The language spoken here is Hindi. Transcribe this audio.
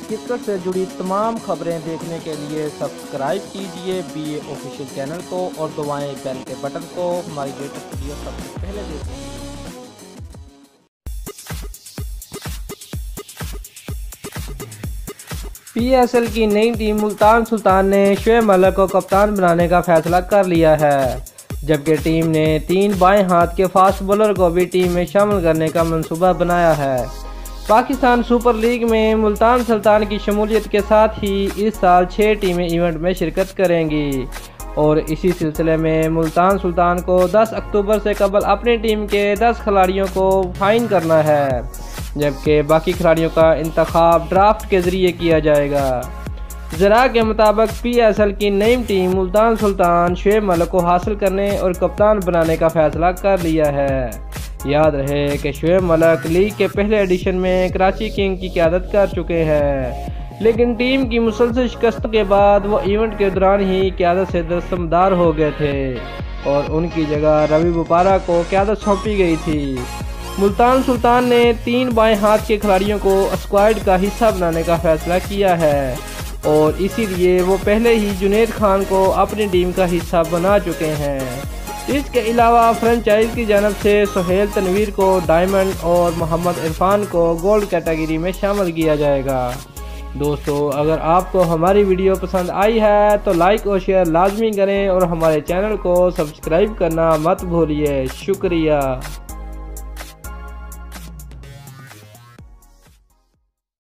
क्रिकेट से जुड़ी तमाम खबरें देखने के लिए सब्सक्राइब कीजिए BA ऑफिशियल चैनल को और दबाएं बेल के बटन को हमारी लेटेस्ट वीडियो सबसे पहले देखें। PSL की नई टीम मुल्तान सुल्तान ने शोएब मलिक को कप्तान बनाने का फैसला कर लिया है, जबकि टीम ने 3 बाएं हाथ के फास्ट बॉलर को भी टीम में शामिल करने का मंसूबा बनाया है। पाकिस्तान सुपर लीग में मुल्तान सुल्तान की शमूलियत के साथ ही इस साल 6 टीमें इवेंट में शिरकत करेंगी और इसी सिलसिले में मुल्तान सुल्तान को 10 अक्टूबर से कबल अपनी टीम के 10 खिलाड़ियों को फाइन करना है, जबकि बाकी खिलाड़ियों का इंतखाब ड्राफ्ट के ज़रिए किया जाएगा। ज़रा के मुताबिक PSL की नई टीम मुल्तान सुल्तान शोएब मलिक को हासिल करने और कप्तान बनाने का फैसला कर लिया है। याद रहे कि शोएब मलिक लीग के पहले एडिशन में कराची किंग की क़यादत कर चुके हैं, लेकिन टीम की मुसलसल शिकस्त के बाद वो इवेंट के दौरान ही क़यादत से दस्तमदार हो गए थे और उनकी जगह रवि बोपारा को क़यादत सौंपी गई थी। मुल्तान सुल्तान ने 3 बाएं हाथ के खिलाड़ियों को स्क्वाड का हिस्सा बनाने का फैसला किया है और इसीलिए वो पहले ही जुनैद खान को अपनी टीम का हिस्सा बना चुके हैं। इसके अलावा फ्रेंचाइज की जानब से सुहेल तनवीर को डायमंड और मोहम्मद इरफान को गोल्ड कैटेगरी में शामिल किया जाएगा। दोस्तों, अगर आपको हमारी वीडियो पसंद आई है तो लाइक और शेयर लाजमी करें और हमारे चैनल को सब्सक्राइब करना मत भूलिए। शुक्रिया।